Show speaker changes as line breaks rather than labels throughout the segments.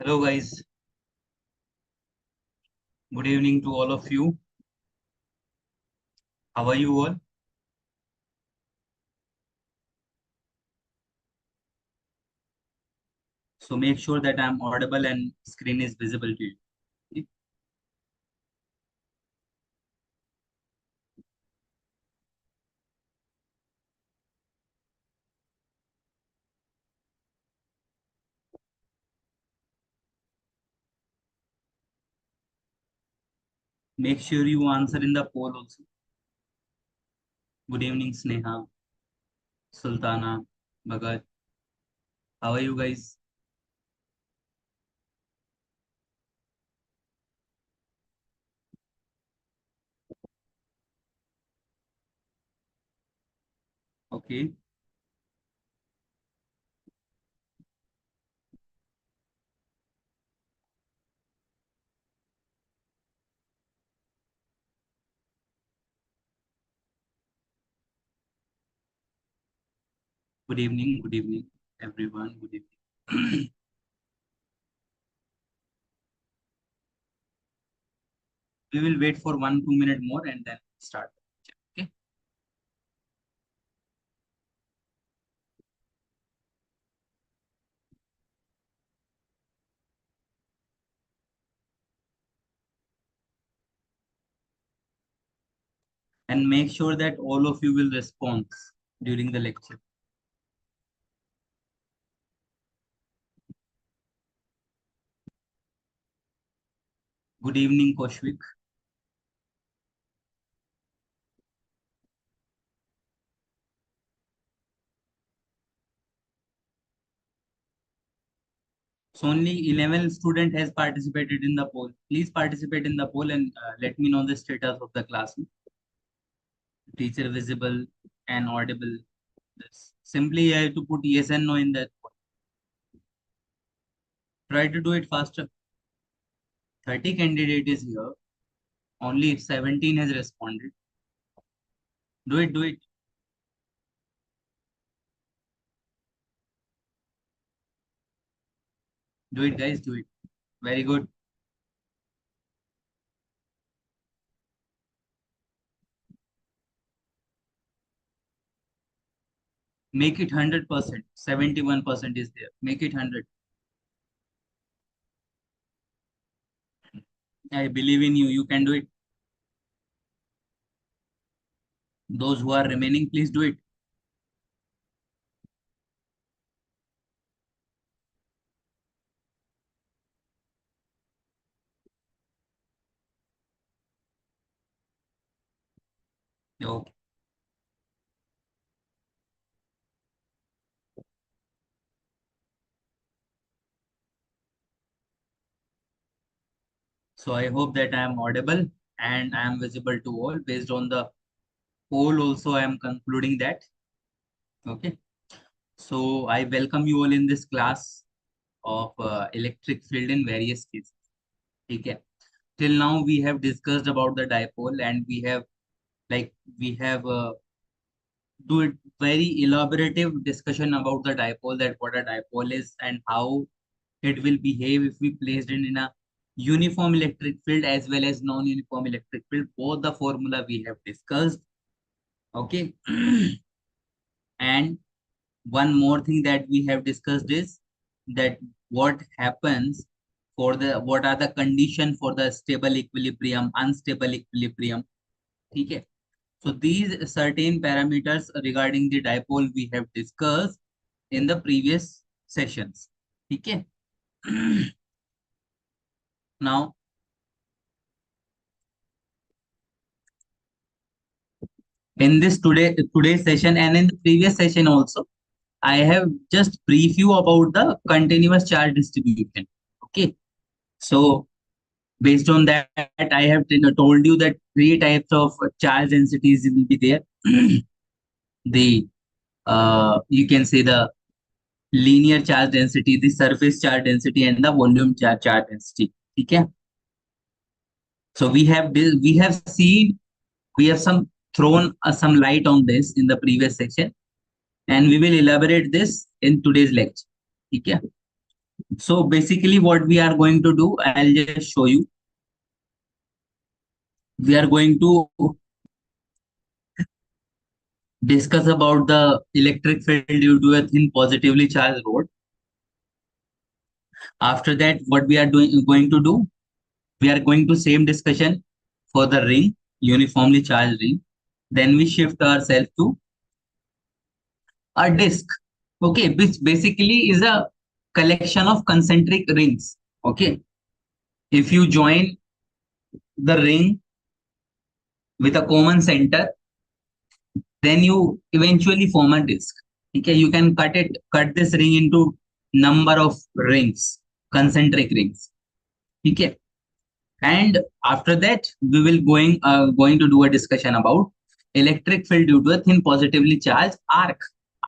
Hello guys, good evening to all of you. How are you all? So make sure that I'm audible and screen is visible to you. Okay? Make sure you answer in the poll also. Good evening Sneha, Sultana, Bhagat. How are you guys? Okay. Good evening everyone. Good evening. We will wait for 1-2 minutes more and then start. Okay. And make sure that all of you will respond during the lecture. Good evening, Koshvik. So only 11 student has participated in the poll. Please participate in the poll and let me know the status of the class. Teacher visible and audible. This. Simply you have to put yes and no in that poll. Try to do it faster. 30 candidate is here. Only 17 has responded. Do it, do it. Do it, guys, do it. Very good. Make it 100%. 71% is there. Make it 100. I believe in you. You can do it. Those who are remaining, please do it. Okay. So I hope that I am audible and I am visible to all. Based on the poll also, I am concluding that. Okay. So I welcome you all in this class of electric field in various cases. Okay. Till now we have discussed about the dipole and we have do it very elaborative discussion about the dipole, that what a dipole is and how it will behave if we placed it in a uniform electric field as well as non-uniform electric field. Both the formula we have discussed. Okay. And one more thing that we have discussed is that what happens for the what are the condition for the stable equilibrium, unstable equilibrium. Okay. So these certain parameters regarding the dipole we have discussed in the previous sessions. Okay. Now in this today's session and in the previous session also, I have just brief you about the continuous charge distribution. Okay. So based on that, I have told you that three types of charge densities will be there. The you can say the linear charge density, the surface charge density, and the volume charge density. Okay. So we have seen, we have some thrown some light on this in the previous section, and we will elaborate this in today's lecture. Okay. So basically what we are going to do, I'll just show you. We are going to discuss about the electric field due to a thin positively charged rod. After that, what we are going to do, we are going to same discussion for the ring, uniformly charged ring. Then we shift ourselves to a disk, okay, which basically is a collection of concentric rings. Okay, if you join the ring with a common center, then you eventually form a disk. Okay, you can cut this ring into number of rings, concentric rings. Okay, and after that we will going to do a discussion about electric field due to a thin positively charged arc.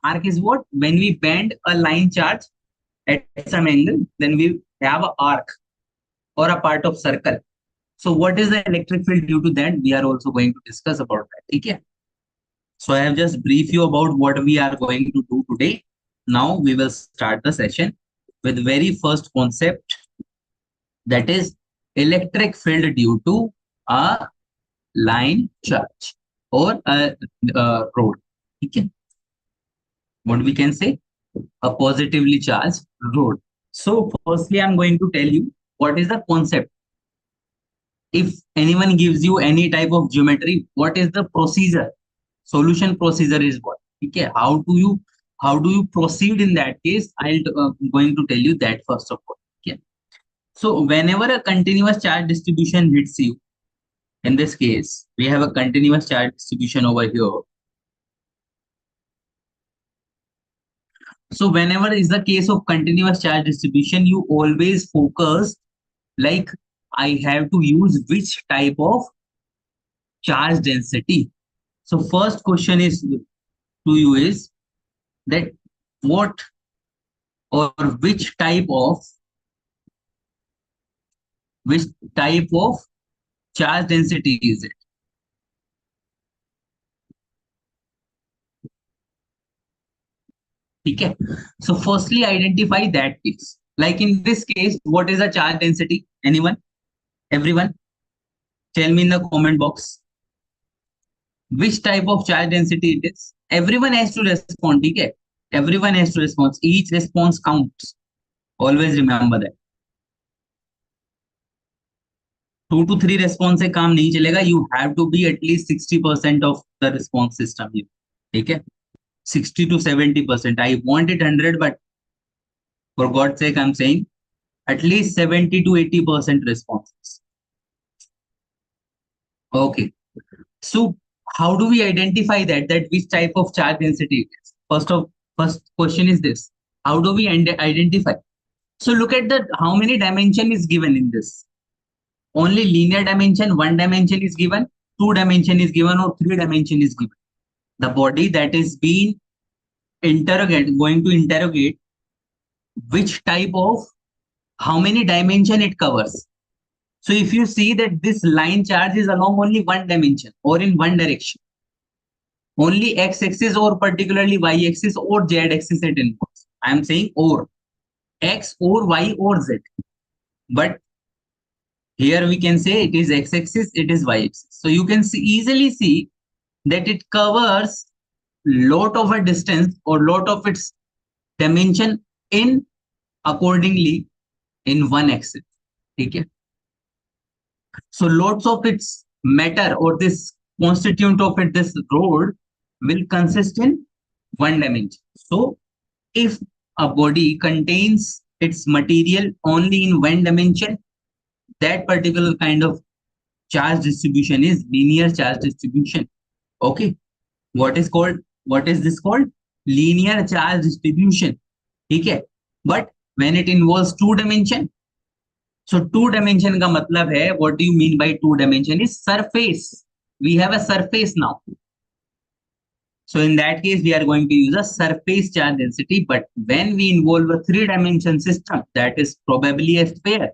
Arc is what? When we bend a line charge at some angle, then we have a arc or a part of circle. So what is the electric field due to that? We are also going to discuss about that. Okay. So I have just briefed you about what we are going to do today. Now we will start the session with very first concept, that is electric field due to a line charge or a road. Okay. What we can say? A positively charged road. So firstly, I'm going to tell you what is the concept. If anyone gives you any type of geometry, what is the procedure? Solution procedure is what? Okay, how do you proceed in that case? I'll going to tell you that first of all. Okay, so whenever a continuous charge distribution hits you, in this case we have a continuous charge distribution over here. So whenever is the case of continuous charge distribution, you always focus like I have to use which type of charge density. So first question is to you is that what or which type of charge density is it? Okay. So firstly identify that case. Like in this case, what is the charge density? Anyone? Everyone? Tell me in the comment box. Which type of charge density it is? Everyone has to respond. Okay. Everyone has to respond. Each response counts. Always remember that. 2 to 3 response से काम नहीं चलेगा. You have to be at least 60% of the response system here. ठीक है? 60 to 70%. I want it 100, but for God's sake, I'm saying at least 70 to 80% responses. Okay. So how do we identify that which type of charge density it is? First question is this. How do we identify? So look at the how many dimension is given in this. Only linear dimension, one dimension is given, two dimension is given, or three dimension is given. The body that is being going to interrogate which type of how many dimension it covers. So if you see that this line charge is along only one dimension or in one direction, only x-axis or particularly y-axis or z-axis it involves. I am saying or x or y or z. But here we can say it is x-axis, it is y-axis. So you can easily see that it covers lot of a distance or lot of its dimension in accordingly in one axis. Okay. So lots of its matter or this constituent of it, this road will consist in one dimension. So if a body contains its material only in one dimension, that particular kind of charge distribution is linear charge distribution. Okay. What is this called? Linear charge distribution. Okay. But when it involves two dimension, so two dimension का मतलब है, what do you mean by two dimension is surface. We have a surface now. So in that case, we are going to use a surface charge density. But when we involve a three-dimension system, that is probably a sphere.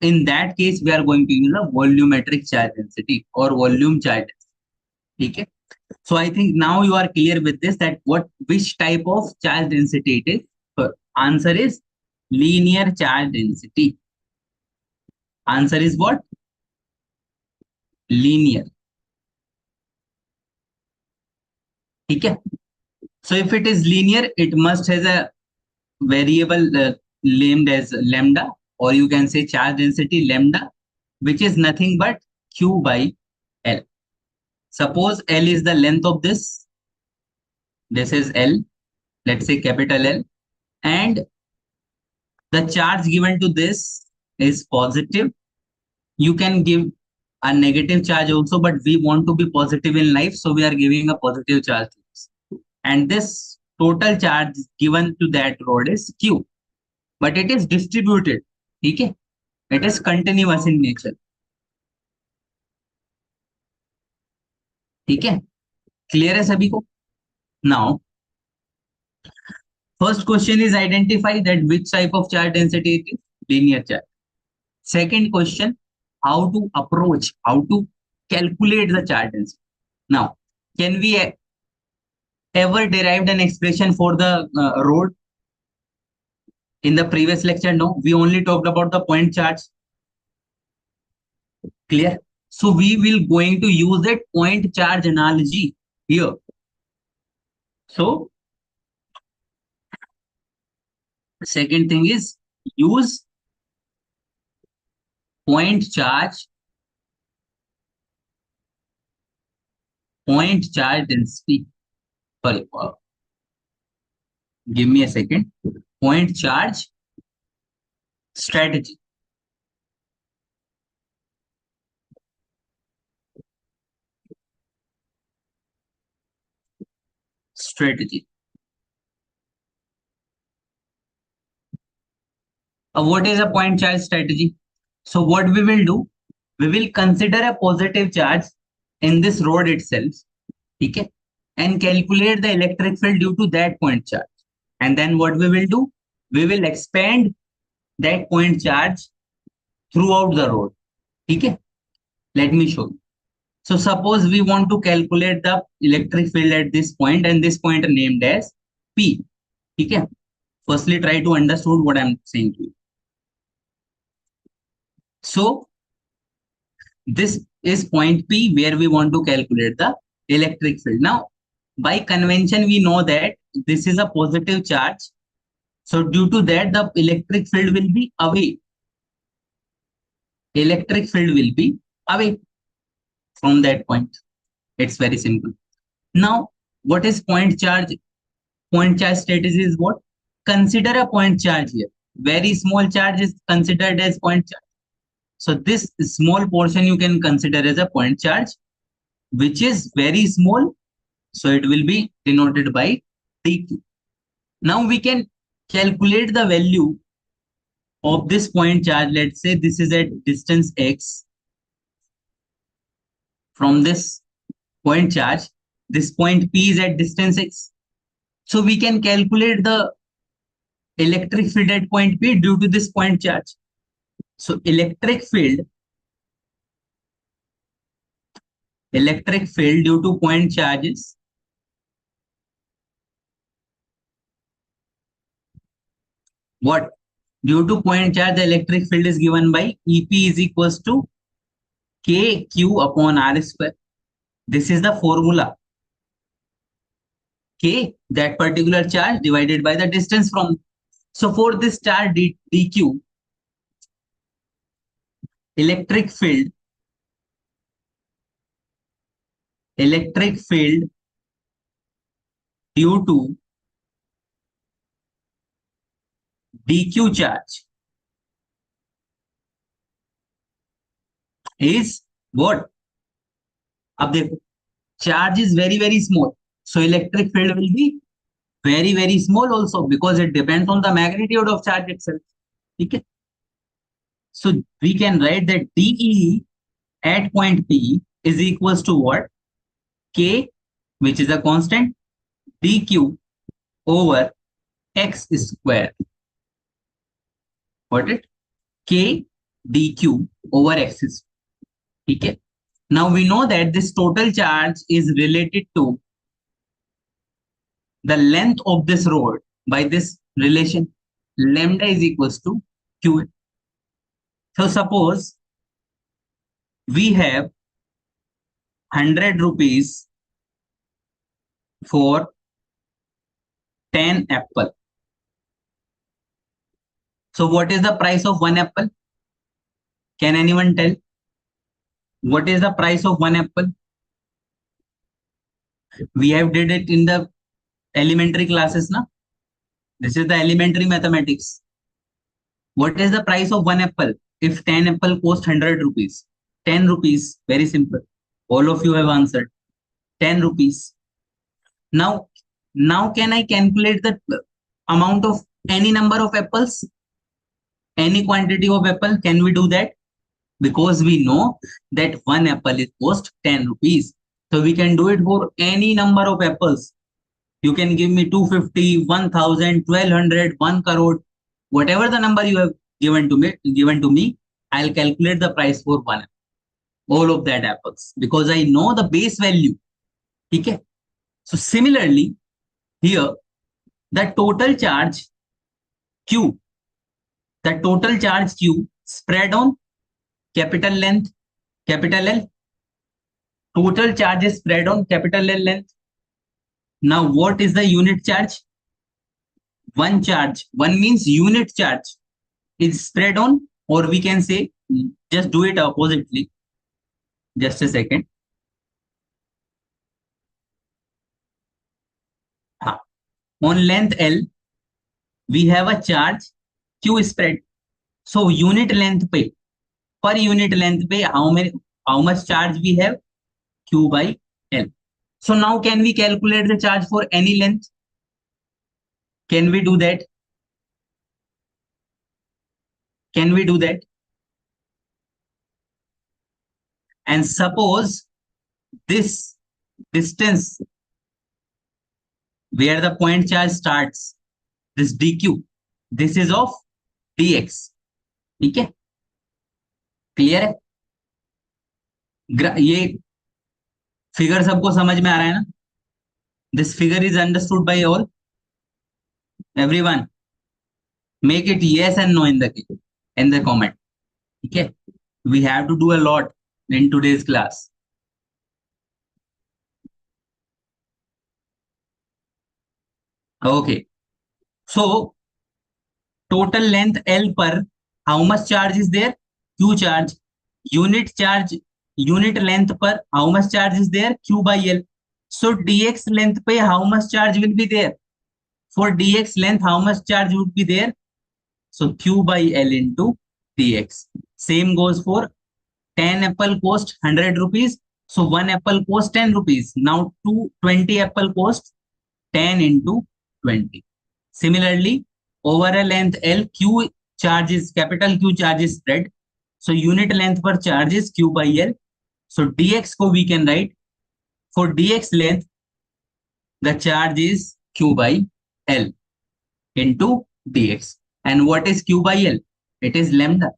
In that case, we are going to use a volumetric charge density or volume charge density. Okay. So I think now you are clear with this that which type of charge density it is. Answer is linear charge density. Answer is what? Linear. ठीक है. So if it is linear, it must has a variable named as lambda, or you can say charge density lambda, which is nothing but q by l. Suppose l is the length of this. This is l. Let's say capital L, and the charge given to this is positive. You can give a negative charge also, but we want to be positive in life, so we are giving a positive charge to this. And this total charge given to that rod is q, but it is distributed. Okay, it is continuous in nature. ठीक है, clear है सभी को? Now, first question is identify that which type of charge density it is, linear charge. Second question, how to approach, how to calculate the charge density. Now, can we ever derived an expression for the rod? In the previous lecture, no, we only talked about the point charge. Clear? So we will going to use that point charge analogy here. So second thing is use point charge density. Sorry, give me a second. Point charge strategy. What is a point charge strategy? So what we will do, we will consider a positive charge in this rod itself, okay, and calculate the electric field due to that point charge. And then what we will do, we will expand that point charge throughout the rod. Okay, let me show you. So suppose we want to calculate the electric field at this point, and this point named as P. Okay, firstly try to understand what I'm saying to you. So this is point P where we want to calculate the electric field. Now, by convention, we know that this is a positive charge. So due to that, the electric field will be away. Electric field will be away from that point. It's very simple. Now, what is point charge? Point charge strategy is what? Consider a point charge here. Very small charge is considered as point charge. So this small portion you can consider as a point charge, which is very small. So it will be denoted by dq. Now we can calculate the value of this point charge. Let's say this is at distance x. From this point charge, this point P is at distance x. So we can calculate the electric field at point P due to this point charge. So electric field due to point charges what? Due to point charge, the electric field is given by EP is equals to KQ upon R square. This is the formula. K, that particular charge divided by the distance from. So for this charge dq, electric field due to dq charge is what? अब देखो, charge is very small, so electric field will be very small also, because it depends on the magnitude of charge itself. Okay, so we can write that DE at point P is equals to what? K, which is a constant, dq over x square. What it? K dq over x square. Okay. Now we know that this total charge is related to the length of this rod by this relation. lambda is equals to q. So suppose we have 100 rupees for 10 apple. So what is the price of one apple? Can anyone tell? What is the price of one apple? We have did it in the elementary classes, na? This is the elementary mathematics. What is the price of one apple? If 10 apple cost 100 rupees. 10 rupees, very simple. All of you have answered. 10 rupees. Now, now can I calculate the amount of any number of apples? Any quantity of apple? Can we do that? Because we know that one apple is cost 10 rupees. So we can do it for any number of apples. You can give me 250, 1000, 1200, 1 crore, whatever the number you have given to me, I'll calculate the price for one apple, all of that apples, because I know the base value. Okay. So similarly, here the total charge Q, the total charge Q spread on capital length, capital L. Total charge is spread on capital L length. Now, what is the unit charge? One charge. One means unit charge is spread on, or we can say, just do it oppositely. Just a second. On length L, we have a charge Q spread. So unit length पे, per unit length पे how much charge we have? Q by L. So now can we calculate the charge for any length? Can we do that? Can we do that? And suppose this distance where the point charge starts, this dq, this is of dx. ठीक है? Clear है? ये figure सबको समझ में आ रहा है ना? This figure is understood by all. Everyone, make it yes and no in the comment. Okay, we have to do a lot in today's class. Okay, so total length L per how much charge is there? Q charge. Unit charge, unit length per how much charge is there? Q by L. So dx length पे how much charge will be there? For dx length, how much charge would be there? So Q by L into dx. Same goes for 10 apple cost 100 rupees. So 1 apple cost 10 rupees. Now 20 apple cost 10 into 20. Similarly, over a length L, Q charges, capital Q charges spread. So unit length per charge is Q by L. So dx ko we can write, for dx length, the charge is Q by L into dx. And what is Q by L? It is lambda.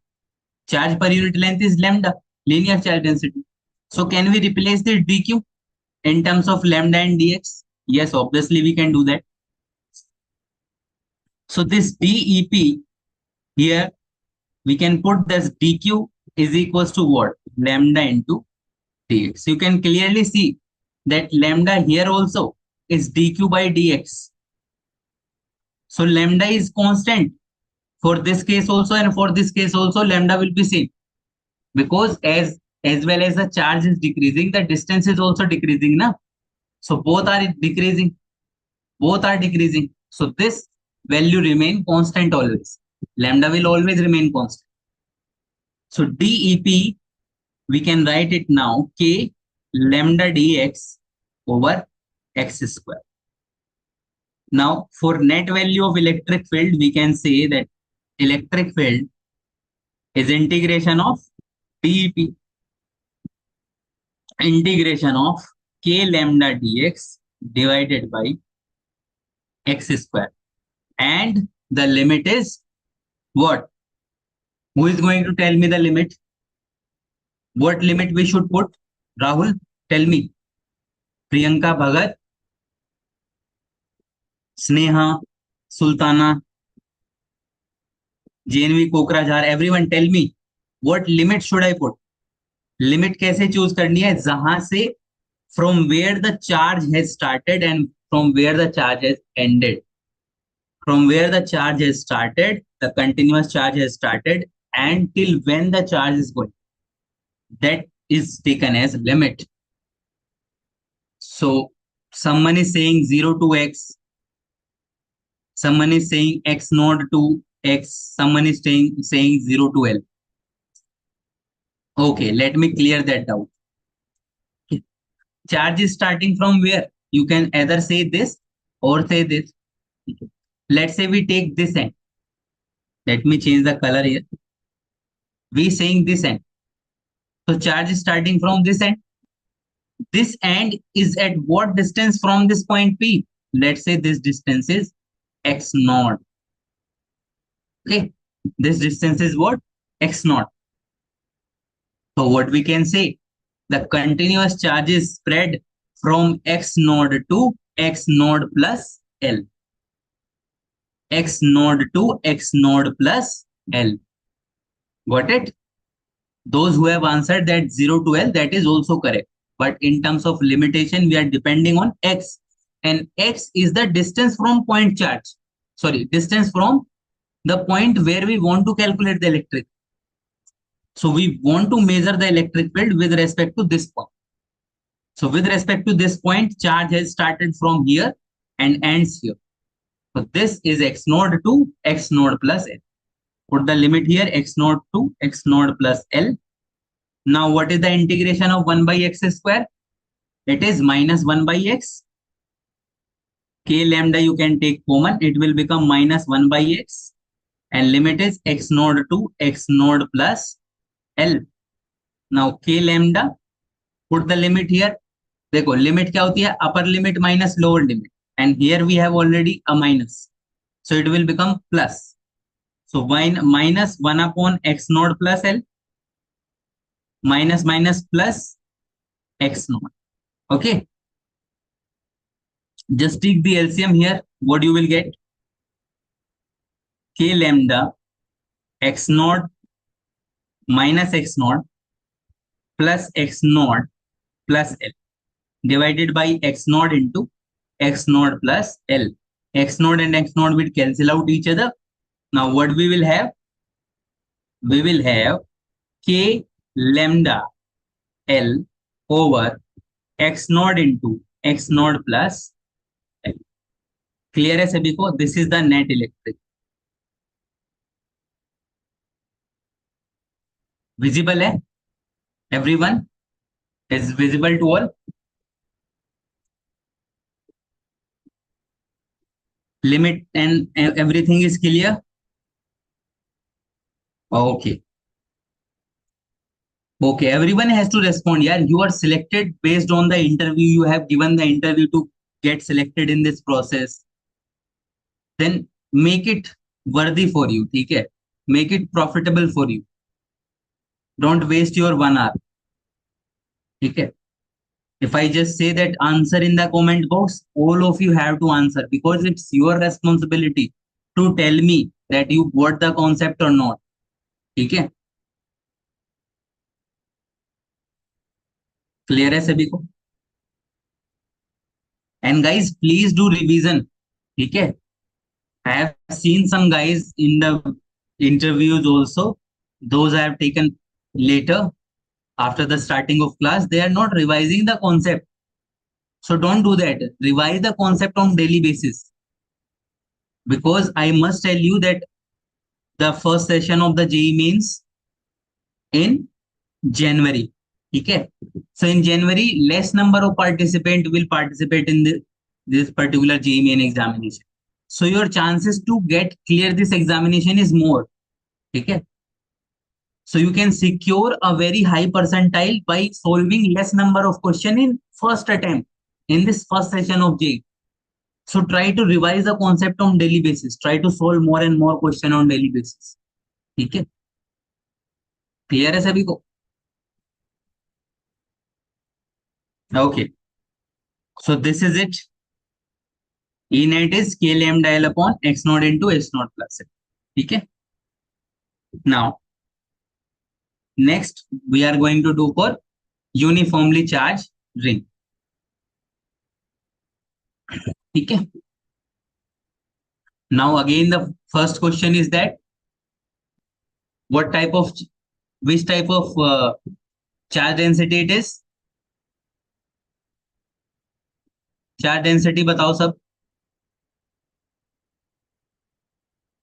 Charge per unit length is lambda, linear charge density. So can we replace the dq in terms of lambda and dx? Yes, obviously we can do that. So this dep here, we can put this dq is equals to what? Lambda into dx. You can clearly see that lambda here also is dq by dx. So lambda is constant for this case also, and for this case also lambda will be same, because as well as the charge is decreasing, the distance is also decreasing na. So both are decreasing, so this value remain constant always. Lambda will always remain constant. So dep, we can write it now, k lambda dx over x square. Now for net value of electric field, we can say that electric field is integration of dep, integration of k lambda dx divided by x square. And the limit is what? Who is going to tell me the limit? What limit we should put? Rahul, tell me. Priyanka Bhagat, Sneha, Sultana. JNV Kokrajhar, everyone tell me what limit should I put. Limit कैसे choose करनी है? जहां से from where the charge has started and from where the charge has ended. From where the charge has started, the continuous charge has started, and till when the charge is going. That is taken as limit. So someone is saying 0 to x, someone is saying x naught to x, someone is saying 0 to L. Okay, let me clear that doubt. Okay. Charge is starting from where? You can either say this or say this. Okay. Let's say we take this end. Let me change the color here. We saying this end. So charge is starting from this end. This end is at what distance from this point P? Let's say this distance is x naught. Okay. This distance is what? X naught. So what we can say? The continuous charge is spread from x naught to x naught plus L. X naught to x naught plus L. Got it? Those who have answered that 0 to L, that is also correct. But in terms of limitation, we are depending on x. And x is the distance from point charge. Sorry, distance from the point where we want to calculate the electric. So we want to measure the electric field with respect to this point. So with respect to this point, charge has started from here and ends here. So this is x naught to x naught plus L. Put the limit here, x naught to x naught plus L. Now, what is the integration of 1 by x square? It is minus 1 by x. K lambda you can take common. It will become minus 1 by x. And limit is x naught to x naught plus L. Now, K lambda, put the limit here. देखो limit क्या होती है? Upper limit minus lower limit. And here we have already a minus. So it will become plus. So minus 1 upon x naught plus L. Minus minus plus x naught. Okay. Just take the LCM here. What you will get? K lambda x naught minus x naught plus x naught plus L divided by x naught into x naught plus L. X naught and x naught will cancel out each other. Now what we will have? We will have K lambda L over x naught into x naught plus L. Clear है सभी को? This is the net electric. Visible है? Everyone is visible to all? Limit and everything is clear? Okay. Okay, everyone has to respond. Yeah, you are selected based on the interview. You have given the interview to get selected in this process. Then make it worthy for you. Okay? Make it profitable for you. Don't waste your 1 hour. Okay? If I just say that answer in the comment box, all of you have to answer because it's your responsibility to tell me that you got the concept or not. Okay? Clear है सभी को? And guys, please do revision. Okay? I have seen some guys in the interviews also. Those I have taken later after the starting of class. They are not revising the concept. So don't do that. Revise the concept on daily basis. Because I must tell you that the first session of the JEE means in January. Okay. So in January, less number of participants will participate in this particular JEE main examination. So your chances to get clear this examination is more. Okay. So you can secure a very high percentile by solving less number of questions in first attempt in this first session of JEE. So try to revise the concept on daily basis. Try to solve more and more question on daily basis. Okay. Clear है सभी को? Okay. So this is it. E net is K lambda L upon x naught into x naught plus L. ठीक है? Now, next we are going to do for uniformly charged ring. ठीक है. Now again the first question is that what type of which type of charge density it is. Charge density बताओ सब.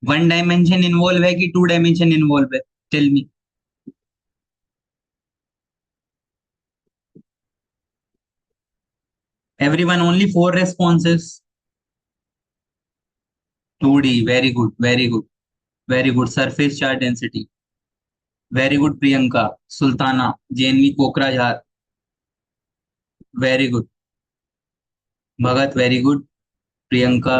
One dimension involve है कि two dimension involve है? Tell me. Everyone only four responses. 2D. Very good, very good, very good. Surface charge density. Very good Priyanka. Sultana, JNV Kokrajhar. Very good. Bhagat, very good. Priyanka.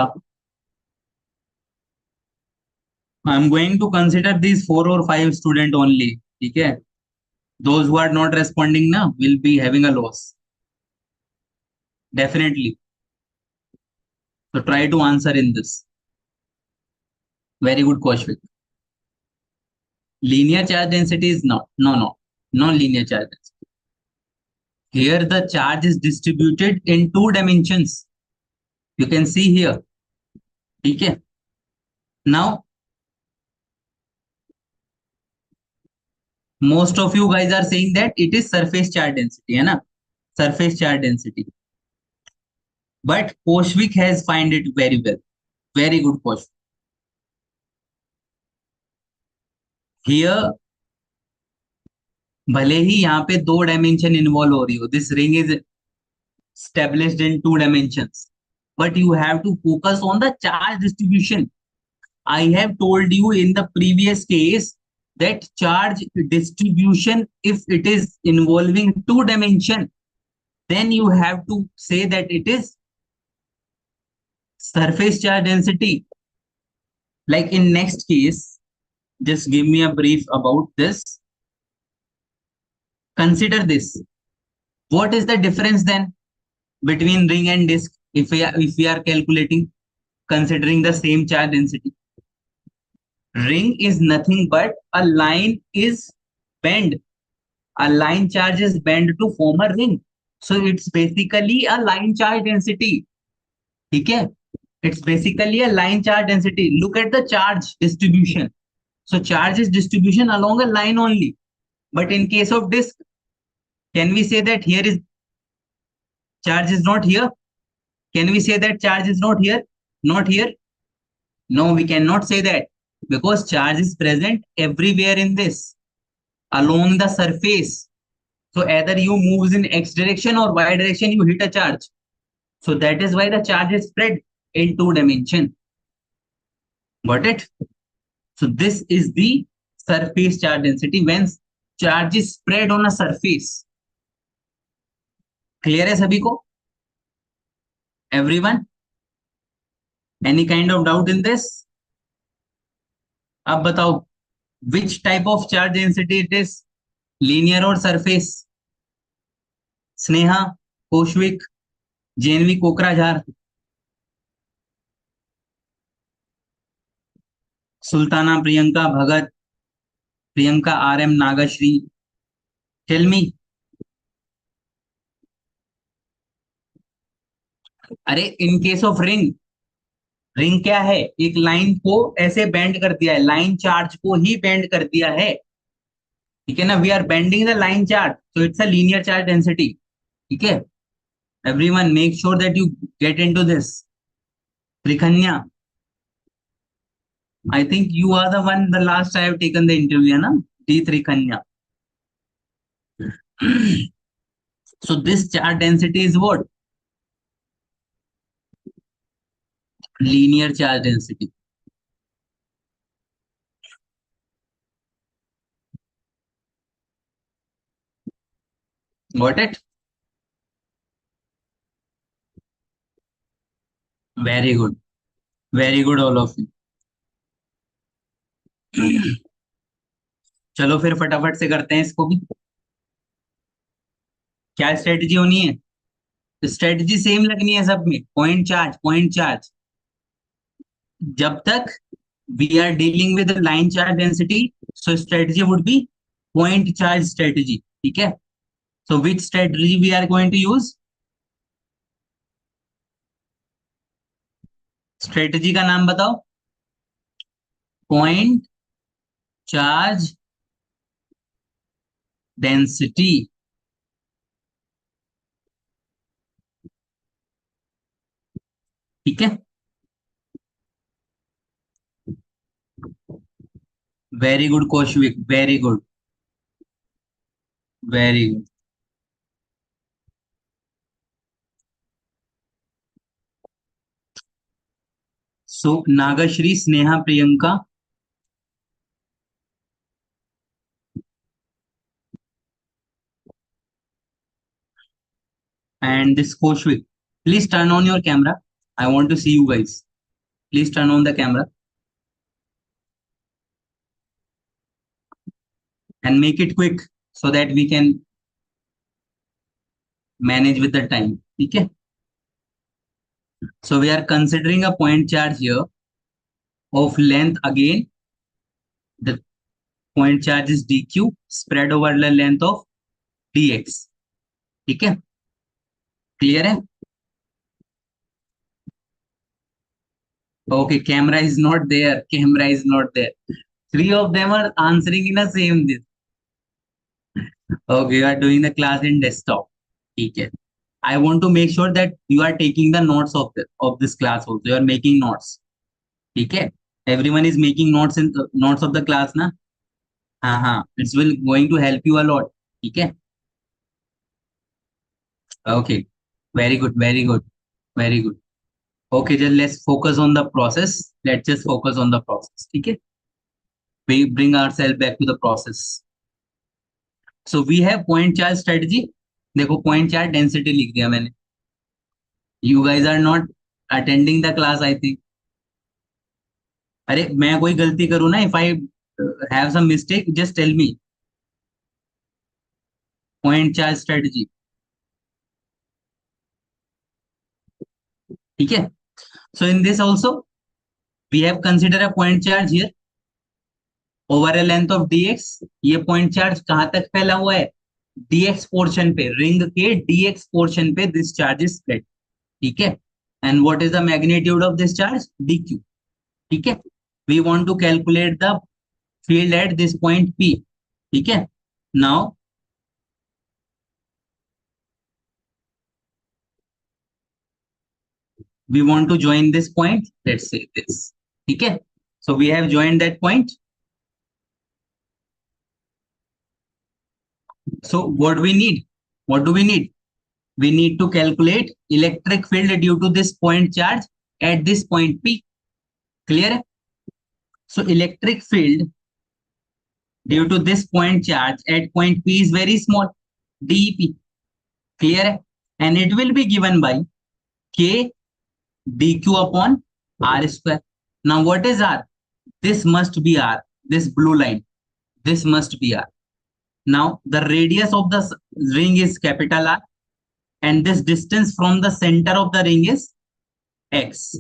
I am going to consider these 4 or 5 student only. ठीक है. Those who are not responding now will be having a loss. Definitely. So try to answer in this. Very good question. Linear charge density is no linear charge density. Here the charge is distributed in 2 dimensions. You can see here. Okay. Now, most of you guys are saying that it is surface charge density, है ना? Surface charge density. But Koshvik has find it very well. Very good question. Here, भले ही यहाँ पे 2 dimension involve हो रही हो, this ring is established in 2 dimensions, but you have to focus on the charge distribution. I have told you in the previous case that charge distribution, if it is involving 2 dimension, then you have to say that it is surface charge density. Like in next case, just give me a brief about this. Consider this. What is the difference then between ring and disk if we are calculating considering the same charge density? Ring is nothing but a line is bent. A line charge is bent to form a ring. So it's basically a line charge density. ठीक है? It's basically a line charge density. Look at the charge distribution. So charge is distribution along a line only. But in case of disk, can we say that here is charge is not here? Can we say that charge is not here? Not here? No, we cannot say that because charge is present everywhere in this along the surface. So either you moves in X direction or Y direction, you hit a charge. So that is why the charge is spread in 2 dimension. Got it? So this is the surface charge density when charge is spread on a surface. Clear है सभी को? Everyone? Any kind of doubt in this? अब बताओ which type of charge density it is? Linear or surface? Sneha, Kaushik, Janvi Kokrajhar, Sultana, Priyanka, Bhagat, Priyanka RM, Nagashree. Tell me. अरे in case of ring, ring क्या है? एक line को ऐसे बेंड कर दिया है, लाइन चार्ज को ही बेंड कर दिया है. ठीक है ना? We are bending the line charge, so it's a linear charge density. ठीक है? Everyone make sure that you get into this. Trikhanya, I think you are the one the last I have taken the interview, na? D Trikhanya. So this charge density is what? Linear charge density. Got it? Very good. Very good all of you. चलो फिर फटाफट से करते हैं इसको भी. क्या strategy होनी है? स्ट्रेटजी सेम लगनी है सब में. Point charge, point charge. जब तक We are dealing with the line charge density, so strategy would be point charge strategy. ठीक है? So which strategy we are going to use? Strategy का नाम बताओ. Point charge density. ठीक है. Very good Kaushik, very good, very good. So Nagashree, Sneha, Priyanka and this Koshvik. Please turn on your camera. I want to see you guys. Please turn on the camera and make it quick so that we can manage with the time. Okay. So we are considering a point charge here of length again. The point charge is dq spread over the length of dx. Okay. Clear है? Okay, camera is not there. Camera is not there. Three of them are answering in the same this. Okay, you are doing the class in desktop. Okay. I want to make sure that you are taking the notes of this class also. You are making notes. Okay. Everyone is making notes in notes of the class, na? It's will going to help you a lot. Okay. Okay. Very good. Very good. Very good. Okay, just let's focus on the process. Let's just focus on the process. Okay. We bring ourselves back to the process. So we have point charge strategy. देखो point charge density लिख दिया मैंने. You guys are not attending the class, I think. अरे मैं कोई गलती करूँ ना, if I have some mistake, just tell me. Point charge strategy. ठीक है. So in this also we have considered a point charge here over a length of dx. ये point charge कहाँ तक फैला हुआ है? dx पोर्शन पे, ring के dx पोर्शन पे this charge is spread. ठीक है. And what is the magnitude of this charge? dq. ठीक है. We want to calculate the field at this point P. ठीक है. Now we want to join this point. Let's say this. ठीक है. So we have joined that point. So what we need? What do we need? We need to calculate electric field due to this point charge at this point P. Clear? So electric field due to this point charge at point P is very small, dep. Clear? And it will be given by k dq upon r square. Now what is r? This must be r. This blue line. This must be r. Now the radius of the ring is capital R, and this distance from the center of the ring is x.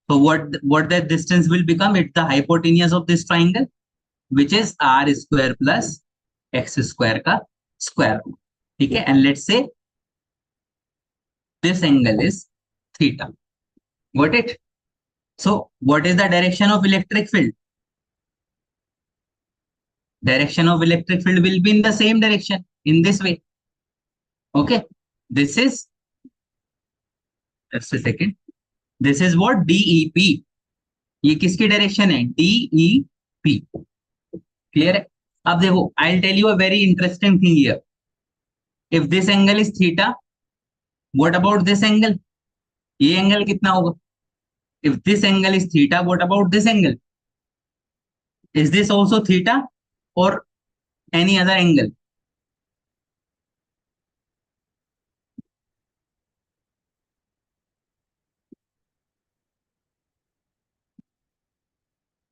So what that distance will become? It's the hypotenuse of this triangle, which is r square plus x square का square root. ठीक है. And let's say this angle is theta. Got it? So what is the direction of electric field? Direction of electric field will be in the same direction, in this way. Okay. This is, just a second. This is what? DEP. ये किसकी direction है? DEP. Clear है? अब देखो, I'll tell you a very interesting thing here. If this angle is theta, what about this angle? ये angle कितना होगा? If this angle is theta, what about this angle? Is this also theta or any other angle?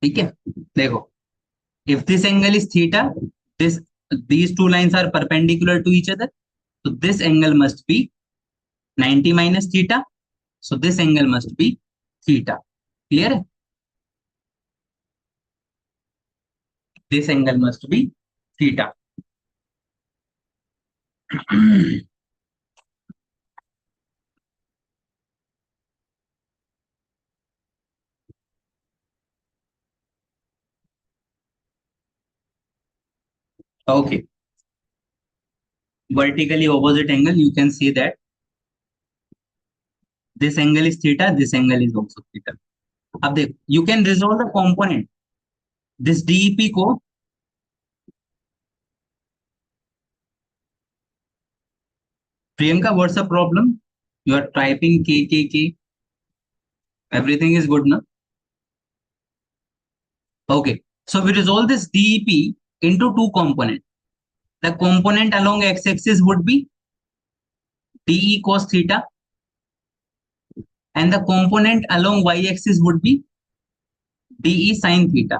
ठीक है. देखो, if this angle is theta, this these two lines are perpendicular to each other, so this angle must be 90 minus theta. So this angle must be theta. Clear? This angle must be theta. Okay. Vertically opposite angle, you can see that this angle is theta, this angle is also theta. अब देख, you can resolve the component. This DEP को, Priyanka, what's the problem? You are typing KKK. Everything is good, na? Okay. So we resolve this DEP into two components. The component along x-axis would be DE cos theta, and the component along y-axis would be DE sin theta.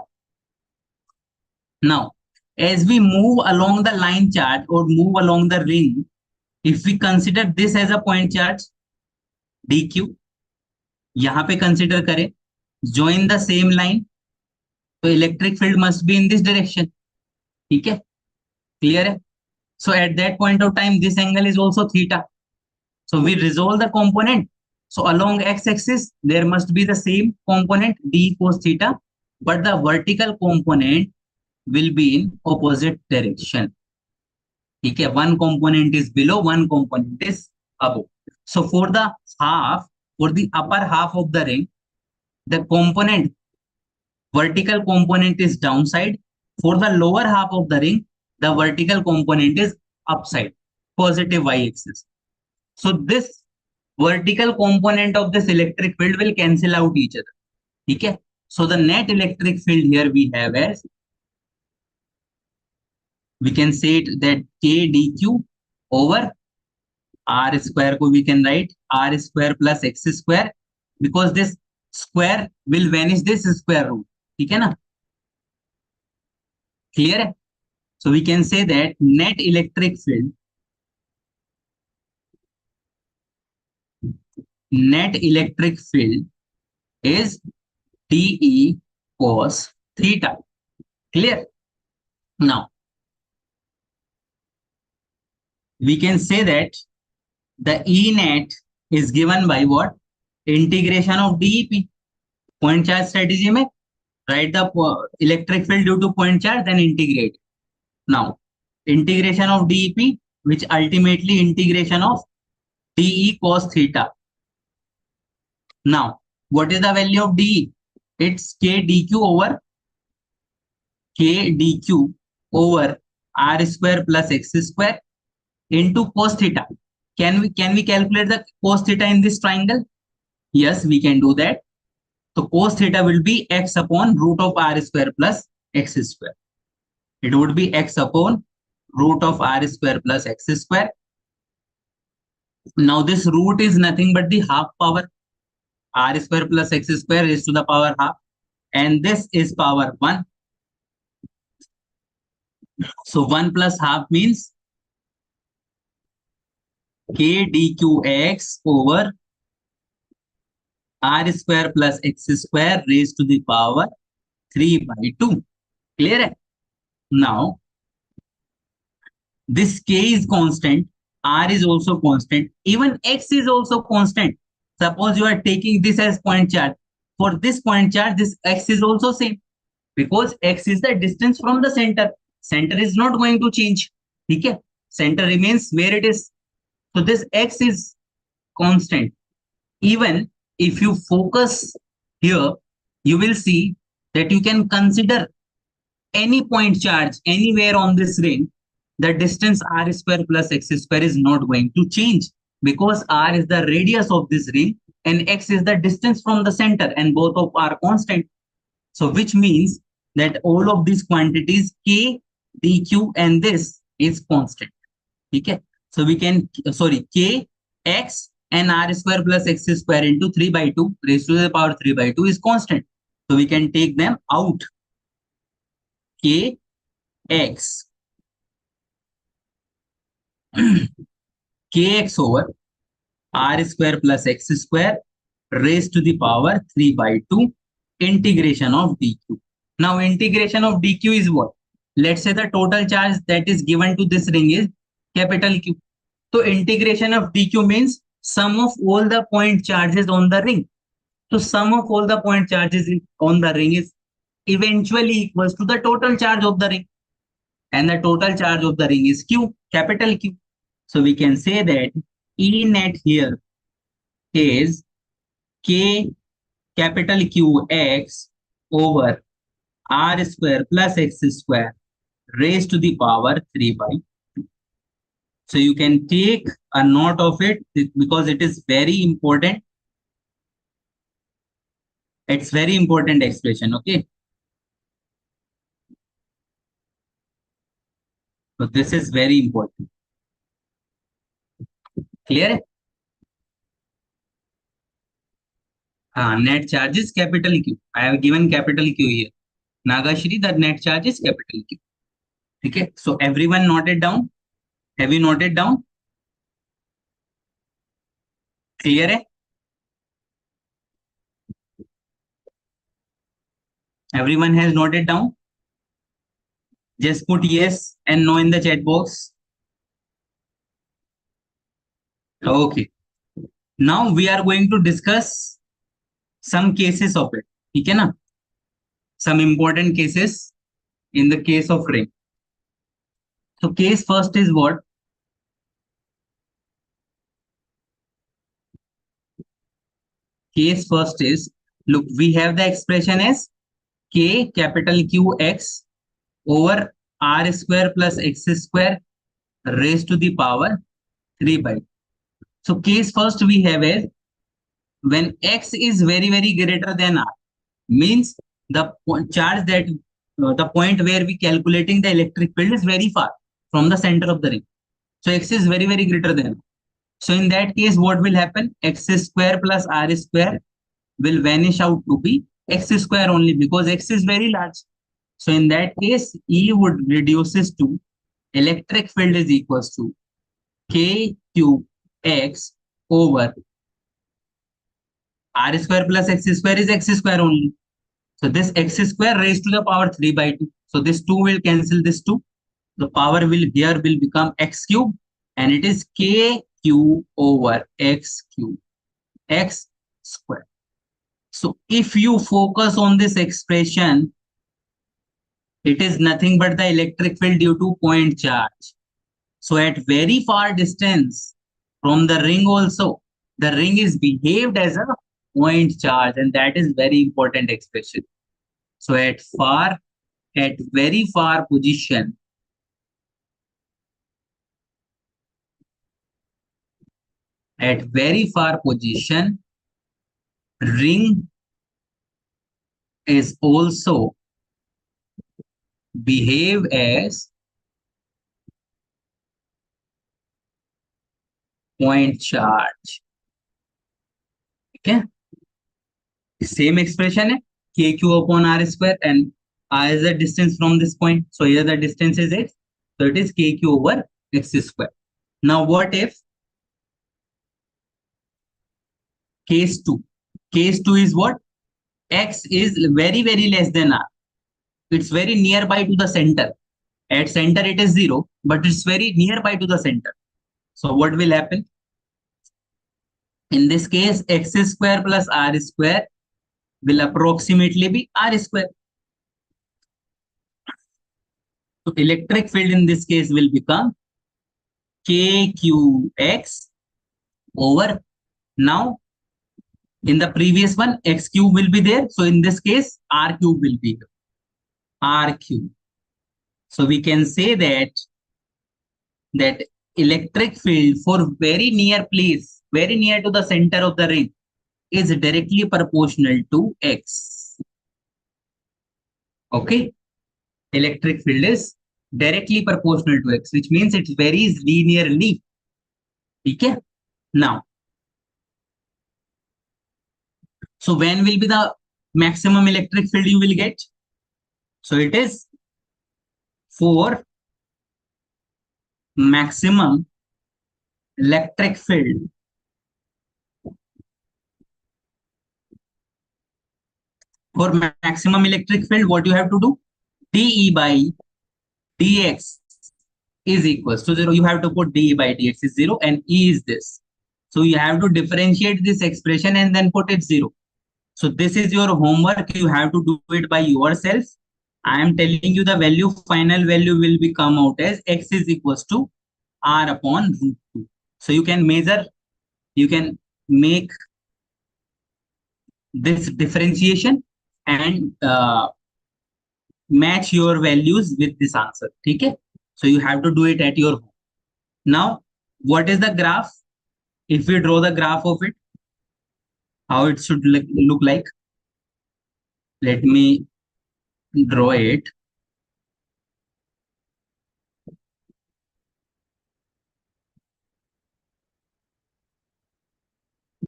Now, as we move along the line chart or move along the ring, if we consider this as a point charge, DQ, यहाँ पे consider करें, join the same line, तो electric field must be in this direction. ठीक है? Clear है? So at that point of time, this angle is also theta. So we resolve the component. So along x-axis, there must be the same component d cos theta, but the vertical component will be in opposite direction. Okay, one component is below, one component is above. So for the upper half of the ring, the component, vertical component is downside. For the lower half of the ring, the vertical component is upside, positive y-axis. So this vertical component of this electric field will cancel out each other. Okay? So the net electric field here we have as, we can say it that K dq over R square ko we can write R square plus X square, because this square will vanish this square root. ठीक है ना? Clear है? So we can say that net electric field is dE cos theta. Clear? Now, we can say that the E net is given by what? Integration of DEP. Point charge strategy में write the electric field due to point charge, then integrate. Now, integration of DEP, which ultimately integration of dE cos theta. Now, what is the value of dE? It's K dq over R square plus X square into cos theta. Can we calculate the cos theta in this triangle? Yes, we can do that. So cos theta will be x upon root of R square plus X square. It would be x upon root of R square plus X square. Now this root is nothing but the half power. R square plus X square raised to the power half. And this is power 1. So 1 plus half means K dqx over R square plus X square raised to the power 3 by 2. Clear? Now, this K is constant, R is also constant, even X is also constant. Suppose you are taking this as point charge. For this point charge, this X is also same, because X is the distance from the center. Center is not going to change. Okay? Center remains where it is. So this X is constant. Even if you focus here, you will see that you can consider any point charge anywhere on this ring. The distance R square plus X square is not going to change, because R is the radius of this ring and X is the distance from the center, and both of are constant. So which means that all of these quantities K, dq and this is constant. Okay? So we can, K, X and R square plus X square into 3 by 2 raised to the power 3 by 2 is constant. So we can take them out. K, X, Kx over R square plus X square raised to the power 3 by 2 integration of dq. Now integration of dq is what? Let's say the total charge that is given to this ring is capital Q. So integration of dq means sum of all the point charges on the ring. So sum of all the point charges on the ring is eventually equals to the total charge of the ring. And the total charge of the ring is Q, capital Q. So we can say that E net here is K capital Q x over R square plus X square raised to the power 3 by 2. So you can take a note of it because it is very important. It's very important expression. Okay. So this is very important. Clear? Net charge is capital Q. I have given capital Q here. Nagashri, the net charge is capital Q. Okay. So everyone noted down. Have you noted down? Clear? Hai? Everyone has noted down. Just put yes and no in the chat box. Okay. Now we are going to discuss some cases of it. Okay, na? Some important cases in the case of ring. So case first is what? Case first is, look, we have the expression as K capital Q x over R square plus X square raised to the power 3 by. So case first we have is when X is very, very greater than R, means the charge that the point where we calculating the electric field is very far from the center of the ring. So X is very, very greater than R. So in that case, what will happen? X square plus R square will vanish out to be X square only because X is very large. So in that case, E would reduces to electric field is equals to K cube X over R square plus X square is X square only. So this X square raised to the power 3 by 2. So this 2 will cancel this 2. The power will here will become X cube and it is K cube over X cube X square. So if you focus on this expression, it is nothing but the electric field due to point charge. So at very far distance from the ring also, the ring is behaved as a point charge and that is very important expression. So at very far position, ring is also behave as point charge. Okay. Same expression है kq upon r square and r is the distance from this point. So here the distance is x. So it is kq over x square. Now what if case 2? Case 2 is what? X is very, very less than r. It's very nearby to the center. At center it is 0, but it's very nearby to the center. So what will happen? In this case, x square plus r square will approximately be r square. So electric field in this case will become kqx over, now in the previous one x cube will be there. So in this case r cube will be r cube. So we can say that electric field for very near place, very near to the center of the ring is directly proportional to x. Okay. Electric field is directly proportional to x, which means it varies linearly. Okay. Now, so when will be the maximum electric field you will get? So it is for maximum electric field. For maximum electric field, what you have to do? dE by dx is equals to 0. You have to put d by dx is 0 and e is this. So you have to differentiate this expression and then put it 0. So this is your homework. You have to do it by yourself. I am telling you the value, final value will be come out as x is equals to r upon root 2. So you can measure, you can make this differentiation and match your values with this answer. Okay? So you have to do it at your home. Now, what is the graph? If we draw the graph of it, how it should look like? Let me draw it.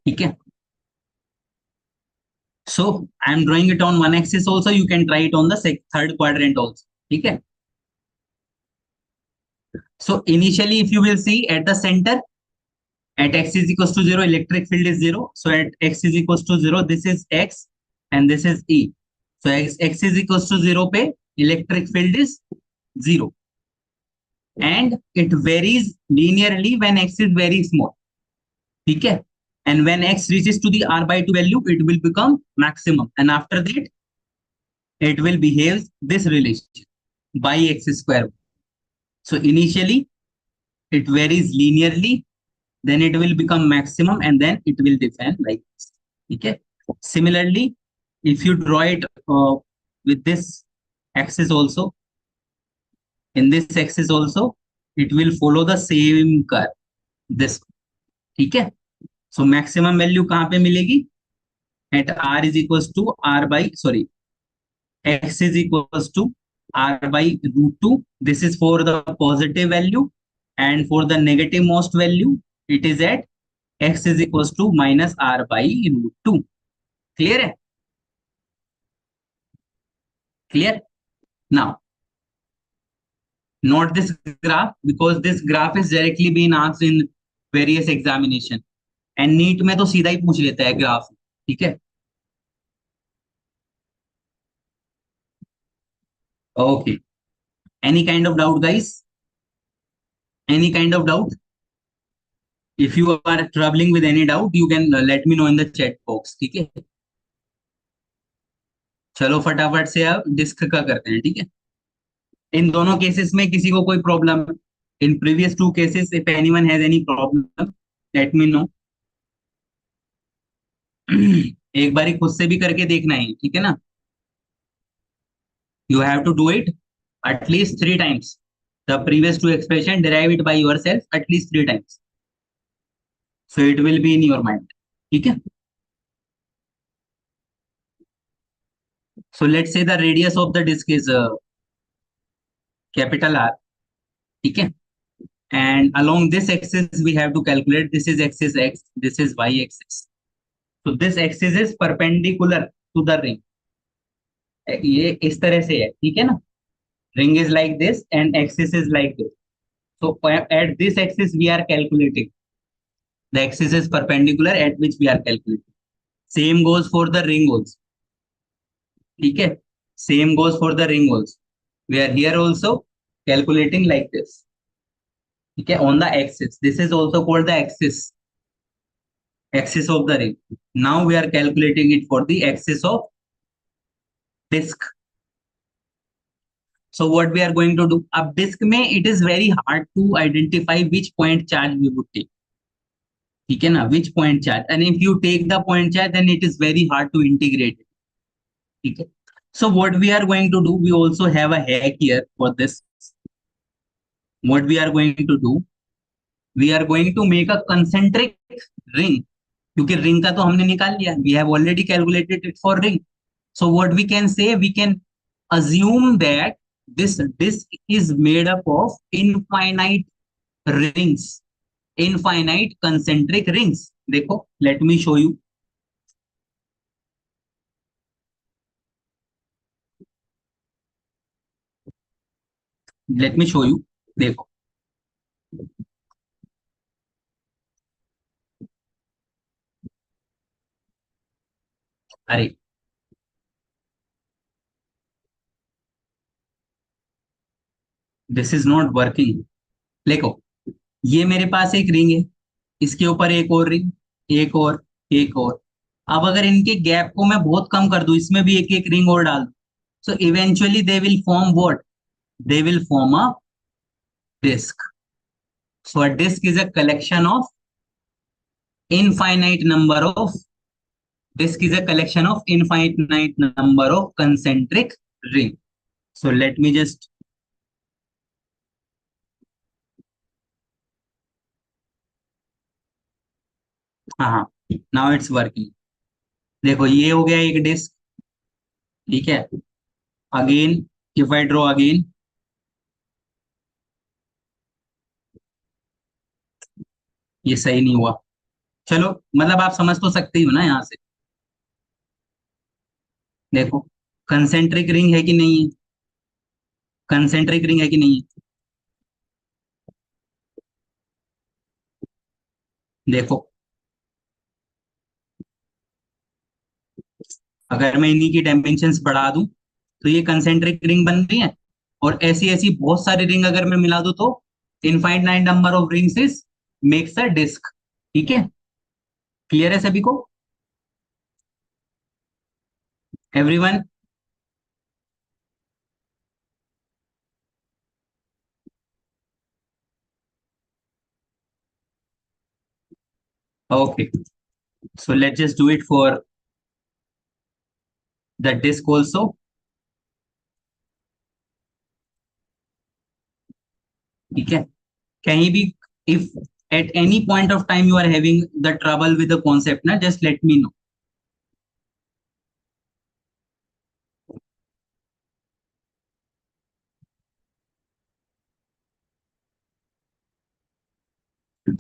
Okay. So I'm drawing it on one axis also. You can try it on the third quadrant also. Okay. So initially, if you will see at the center, at x is equals to 0, electric field is 0. So at x is equals to 0, this is x and this is E. So x is equals to 0 pe electric field is 0. And it varies linearly when x is very small. Okay. And when x reaches to the r by 2 value, it will become maximum. And after that, it will behave this relation by x square. So initially, it varies linearly, then it will become maximum, and then it will define like this. Okay. Similarly, if you draw it with this axis also, in this axis also, it will follow the same curve. This. Okay. So maximum value कहाँ पे मिलेगी? At r is equals to r by, sorry, x is equals to r by root 2. This is for the positive value, and for the negative most value, it is at x is equals to minus r by root 2. Clear है? Clear? Now, not this graph, because this graph is directly being asked in various examination. And NEET में तो सीधा ही पूछ लेता है graph. ठीक है? Okay. Any kind of doubt, guys? Any kind of doubt? If you are troubling with any doubt, you can let me know in the chat box. ठीक है? चलो फटाफट से अब डिस्क का करते हैं. ठीक है? इन दोनों केसेस में किसी को कोई problem? In previous two cases, if anyone has any problem, let me know. एक बारी खुद से भी करके देखना है. ठीक है ना? You have to do it at least 3 times. The previous two expression, derive it by yourself at least 3 times. So it will be in your mind. Okay. So let's say the radius of the disk is capital R. Okay. And along this axis, we have to calculate. This is axis X. This is Y axis. So this axis is perpendicular to the ring. ये इस तरह से है. ठीक है ना? Ring is like this and axis is like this. So at this axis, we are calculating. The axis is perpendicular at which we are calculating. Same goes for the ring also. ठीक है? Same goes for the ring also. We are here also calculating like this. Okay, on the axis. This is also called the axis of the ring. Now we are calculating it for the axis of disk. So what we are going to do? Ab disk mein it is very hard to identify which point charge we would take. ठीक है ना? Which point charge? And if you take the point charge, then it is very hard to integrate it. ठीक है? So what we are going to do? We also have a hack here for this. What we are going to do? We are going to make a concentric ring. क्योंकि ring का तो हमने निकाल लिया. We have already calculated it for ring. So what we can say, we can assume that this disk is made up of infinite rings, infinite concentric rings. देखो, let me show you. Let me show you. देखो, अरे this is not working. देखो, ये मेरे पास एक ring है, इसके ऊपर एक और रिंग, एक और, एक और। अब अगर इनके गैप को मैं बहुत कम कर दूं, इसमें भी एक एक रिंग और डाल दूं, so eventually they will form what? They will form a disk. So a disk is a collection of infinite number of disk is a collection of infinite number of concentric ring. So let me just, हाँ हाँ, now it's working. देखो, ये हो गया एक disc, ठीक है। Again, if I draw again, ये सही नहीं हुआ। चलो, मतलब आप समझ तो सकते ही हो ना यहाँ से। देखो, कंसेंट्रिक रिंग है कि नहीं है? कंसेंट्रिक रिंग है कि नहीं है? देखो, अगर मैं इन्हीं की डायमेंशंस बढ़ा दूं तो ये कंसेंट्रिक रिंग बन रही है। और ऐसी ऐसी बहुत सारी रिंग अगर मैं मिला दूं तो infinite number of rings is makes a disk. ठीक है, क्लियर है सभी को? Everyone? Okay, so let's just do it for the disk also. ठीक है, कहीं भी, if at any point of time you are having the trouble with the concept na, just let me know.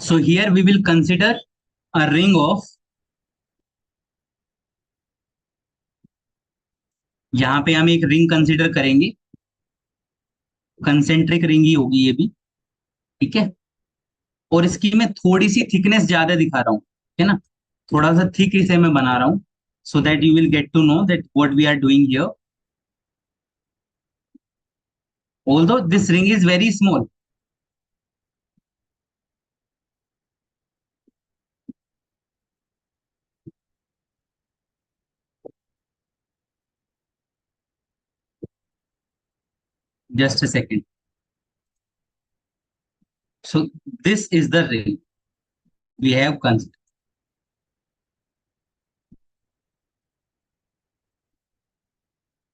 So here we will consider a ring of, यहाँ पे हम एक ring consider करेंगे, concentric ring ही होगी ये भी। ठीक है, और इसकी मैं थोड़ी सी थिकनेस ज्यादा दिखा रहा हूँ, है ना, थोड़ा सा थिक इसे मैं बना रहा हूँ, so that you will get to know that what we are doing here. Although this ring is very small. Just a second. So this is the ring we have consider.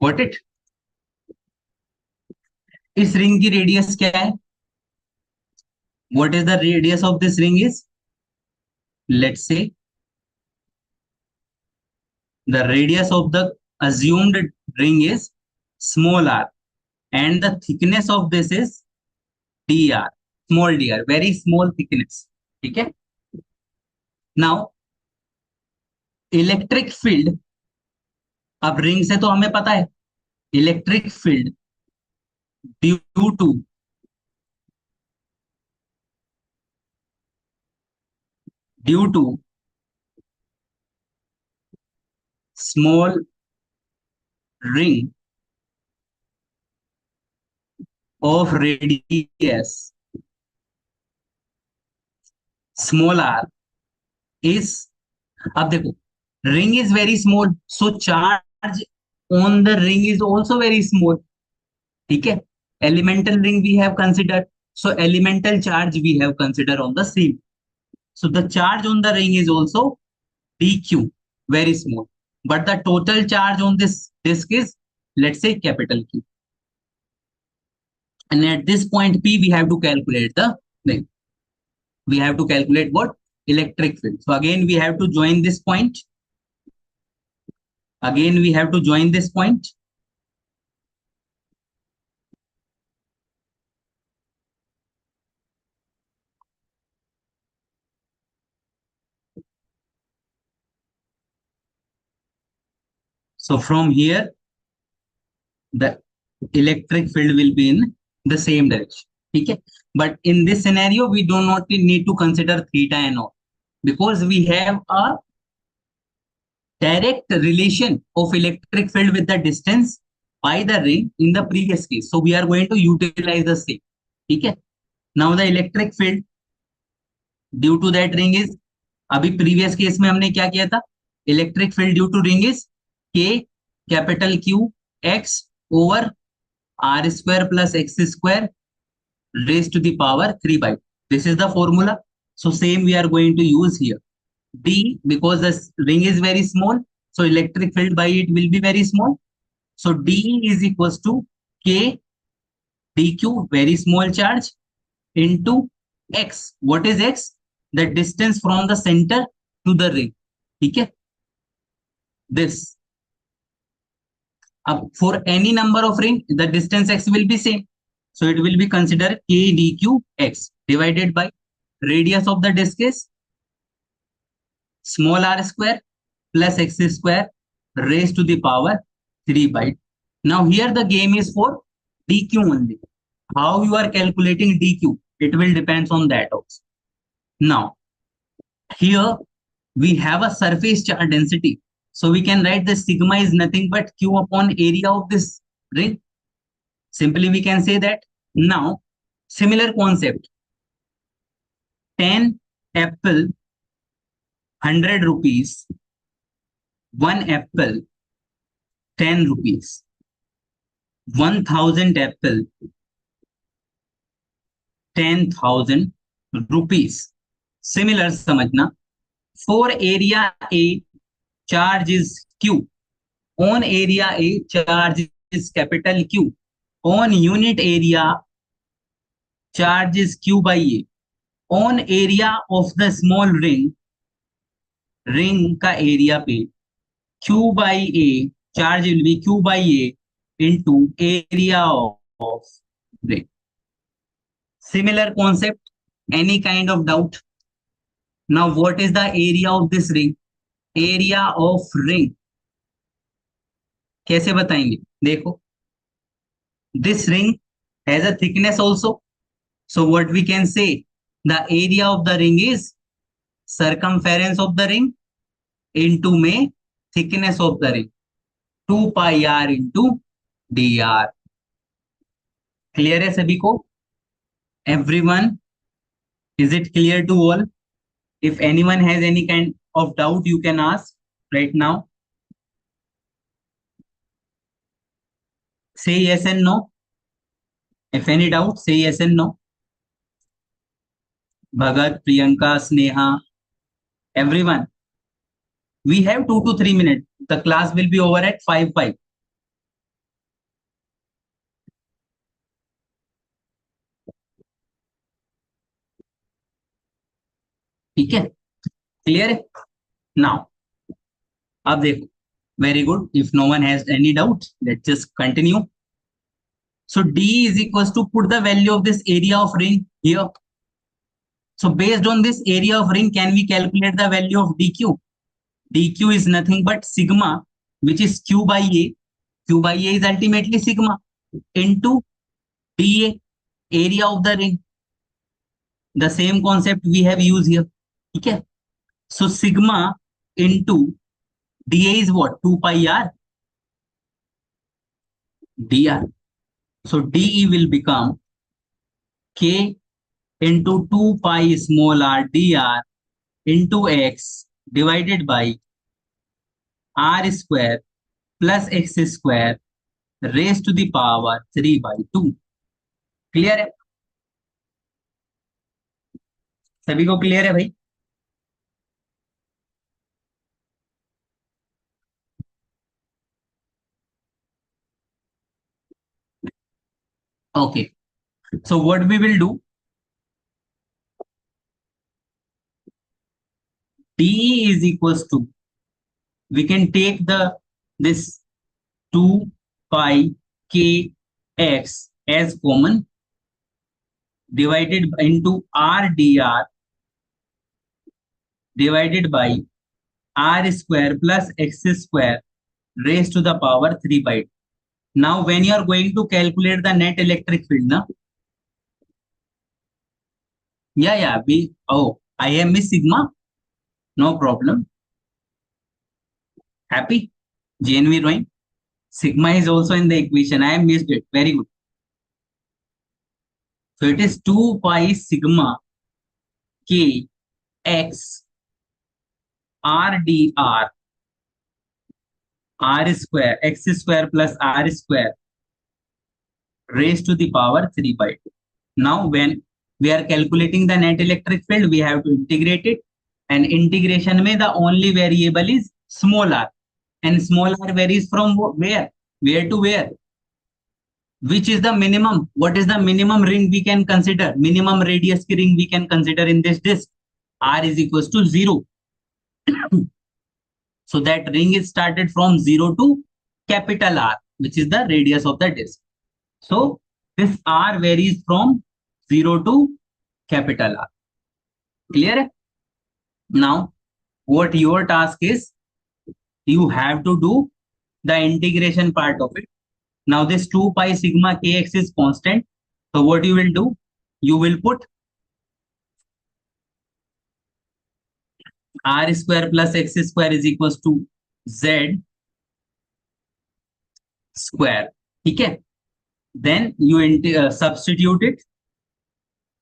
What it, इस ring की radius क्या है? What is the radius of this ring is, let's say the radius of the assumed ring is small r, and the thickness of this is dr, small dr, very small thickness। ठीक है, now electric field, अब ring से तो हमें पता है, electric field due to, due to small ring of radius small r is, अब देखो, ring is very small, so charge on the ring is also very small. ठीक है, elemental ring we have considered, so elemental charge we have considered on the seam, so the charge on the ring is also dq, very small, but the total charge on this disk is, let's say, capital Q, and at this point p we have to calculate the thing, we have to calculate what? Electric field. So again we have to join this point, again we have to join this point. So from here the electric field will be in the same direction. ठीक है, but in this scenario we do not need to consider theta and all, because we have a direct relation of electric field with the distance by the ring in the previous case, so we are going to utilize the same. ठीक है. Now the electric field due to that ring is, अभी previous case में हमने क्या किया था, electric field due to ring is K capital Q X over R square plus X square raised to the power 3 by. This is the formula. So same we are going to use here. D, because the ring is very small, so electric field by it will be very small. So D is equals to K dq, very small charge, into X. What is X? The distance from the center to the ring. ठीक है. This. For any number of ring, the distance X will be same. So it will be considered K dq X divided by radius of the disc is small r square plus x square raised to the power 3 by. Now here the game is for dq only. How you are calculating dq? It will depends on that also. Now here we have a surface charge density. So we can write the sigma is nothing but q upon area of this ring. Simply we can say that. Now similar concept, 10 apple 100 rupees, 1 apple 10 rupees, 1000 apple 10,000 rupees. Similar समझना, for area A charge is Q, on area A charge is capital Q, on unit area charge is Q by A, on area of the small ring, ring का area पे Q by A, charge will be Q by A into area of ring. Similar concept, any kind of doubt? Now what is the area of this ring? Area of ring कैसे बताएंगे? देखो, this ring has a thickness also. So what we can say, the area of the ring is circumference of the ring into में thickness of the ring, 2 pi r into dr. Clear है सभी को? Everyone, is it clear to all? If anyone has any kind of doubt, you can ask right now. Say yes and no. If any doubt, say yes and no. Bhagat, Priyanka, Sneha, everyone. We have 2 to 3 minutes. The class will be over at 5:05. ठीक है? Clear है? Now, अब देखो. Very good. If no one has any doubt, let's just continue. So D is equals to, put the value of this area of ring here. So based on this area of ring, can we calculate the value of dq? Dq is nothing but sigma, which is Q by A. Q by A is ultimately sigma into dA, area of the ring. The same concept we have used here. ठीक है? So sigma into dA is what? 2 pi r dr. So dE will become K into 2 pi small r dr into x divided by r square plus x square raised to the power 3 by 2. Clear है? सभी को clear है भाई? Okay. So what we will do, DE is equals to, we can take this 2 pi k x as common, divided into r dr divided by r square plus x square raised to the power 3 by 2. Now when you are going to calculate the net electric field, na? Yeah, I am Miss Sigma, no problem. Happy? JNV Roy? Sigma is also in the equation. I have missed it. Very good. So it is 2 pi sigma k x r d r square x square plus r square raised to the power 3 by 2. Now, when we are calculating the net electric field, we have to integrate it. And integration में the only variable is small r. And small r varies from where? Where to where? Which is the minimum? What is the minimum ring we can consider? Minimum radius की ring we can consider in this disk. R is equals to 0. So that ring is started from 0 to capital R, which is the radius of the disk. So this R varies from 0 to capital R. Clear? Now, what your task is, you have to do the integration part of it. Now, this 2 pi sigma kx is constant. So what you will do? You will put r square plus x square is equals to z square. Okay. Then you substitute it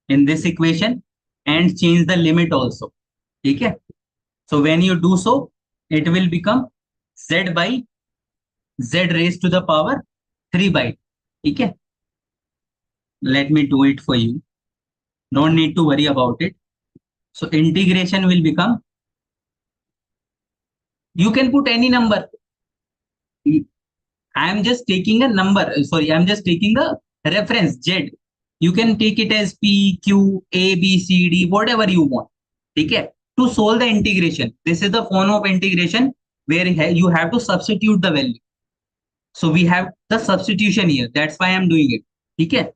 in this equation and change the limit also. Okay. So when you do so, it will become z by z raised to the power 3 by. Okay. Let me do it for you. Don't need to worry about it. So integration will become, you can put any number. I am just taking a number. Sorry, I'm just taking a reference Z. You can take it as P, Q, A, B, C, D, whatever you want. Okay. To solve the integration. This is the form of integration where you have to substitute the value. So we have the substitution here. That's why I'm doing it. Okay.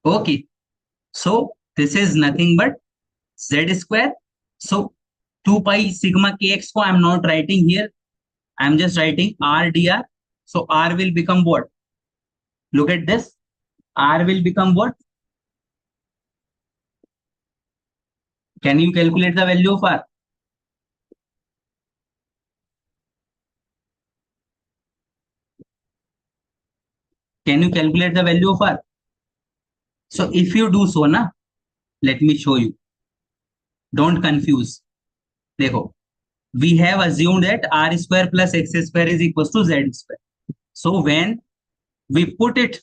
Okay. So this is nothing but Z square. So 2 pi sigma kx ko I'm not writing here. I'm just writing r dr. So r will become what? Look at this. R will become what? Can you calculate the value of r? Can you calculate the value of r? So if you do so, na, let me show you. Don't confuse. देखो, we have assumed that r square plus x square is equals to z square. So when we put it,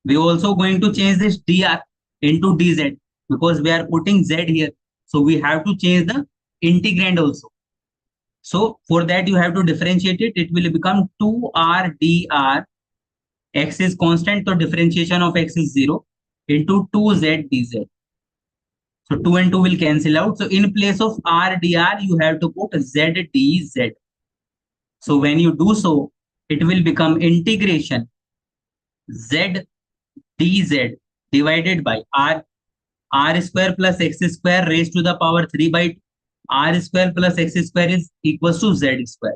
we also going to change this dr into dz because we are putting z here. So we have to change the integrand also. So for that you have to differentiate it. It will become 2r dr. X is constant, so differentiation of x is 0 into 2z dz. So 2 and 2 will cancel out. So in place of r dr, you have to put z dz. So when you do so, it will become integration z dz divided by r square plus x square raised to the power 3 by 2. R square plus x square is equals to z square.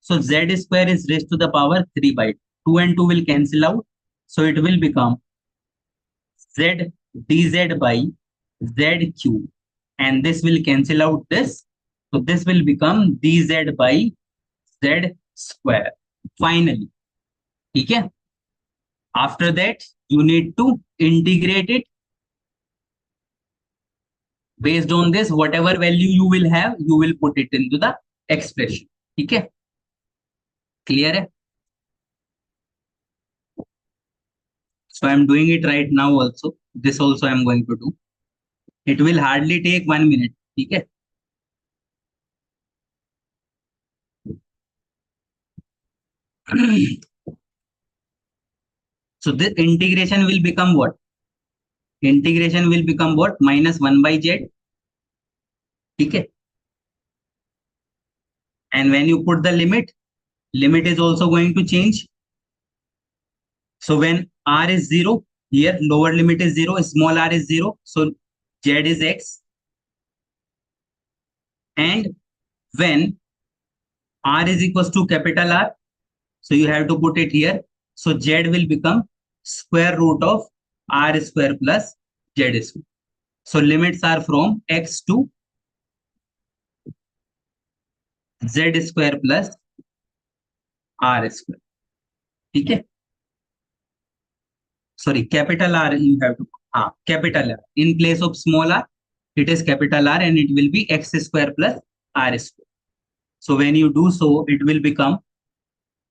So z square is raised to the power 3 by 2. 2 and 2 will cancel out. So it will become z dz by z cube. And this will cancel out this. So this will become dz by z square. Finally. Okay? After that, you need to integrate it. Based on this, whatever value you will have, you will put it into the expression. Okay? Clear hai? So I'm doing it right now also. This also I'm going to do. It will hardly take 1 minute. Okay? So this integration will become what? Integration will become what? Minus 1 by z. Okay? And when you put the limit is also going to change. So when r is 0, here lower limit is 0, small r is 0. So z is x. And when r is equals to capital R, so you have to put it here. So z will become square root of r square plus z square. So limits are from x to z square plus r square. ठीक है? sorry, capital R you have to, capital R. In place of small r, it is capital R and it will be x square plus r square. So when you do so, it will become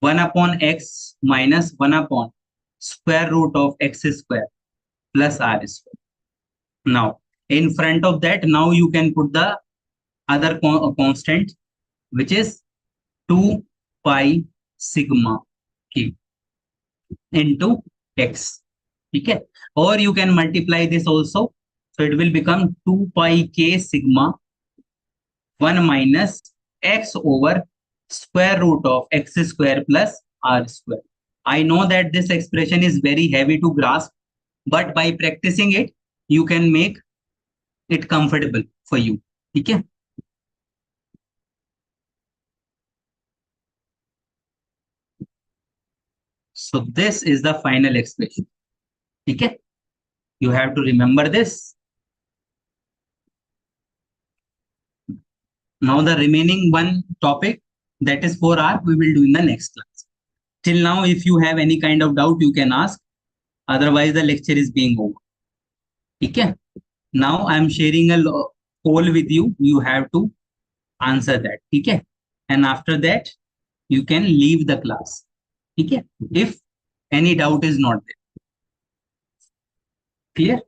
1 upon x minus 1 upon square root of x square plus r square. Now, in front of that, now you can put the other constant, which is 2 pi sigma k into x. Okay. Or you can multiply this also. So it will become 2 pi k sigma 1 minus x over square root of x square plus r square. I know that this expression is very heavy to grasp, but by practicing it, you can make it comfortable for you. Okay. So this is the final expression. Okay. You have to remember this. Now the remaining one topic, that is 4R, we will do in the next class. Till now, if you have any kind of doubt, you can ask. Otherwise, the lecture is being over. Okay. Now I am sharing a poll with you. You have to answer that. Okay. And after that, you can leave the class. Okay. If any doubt is not there. Clear?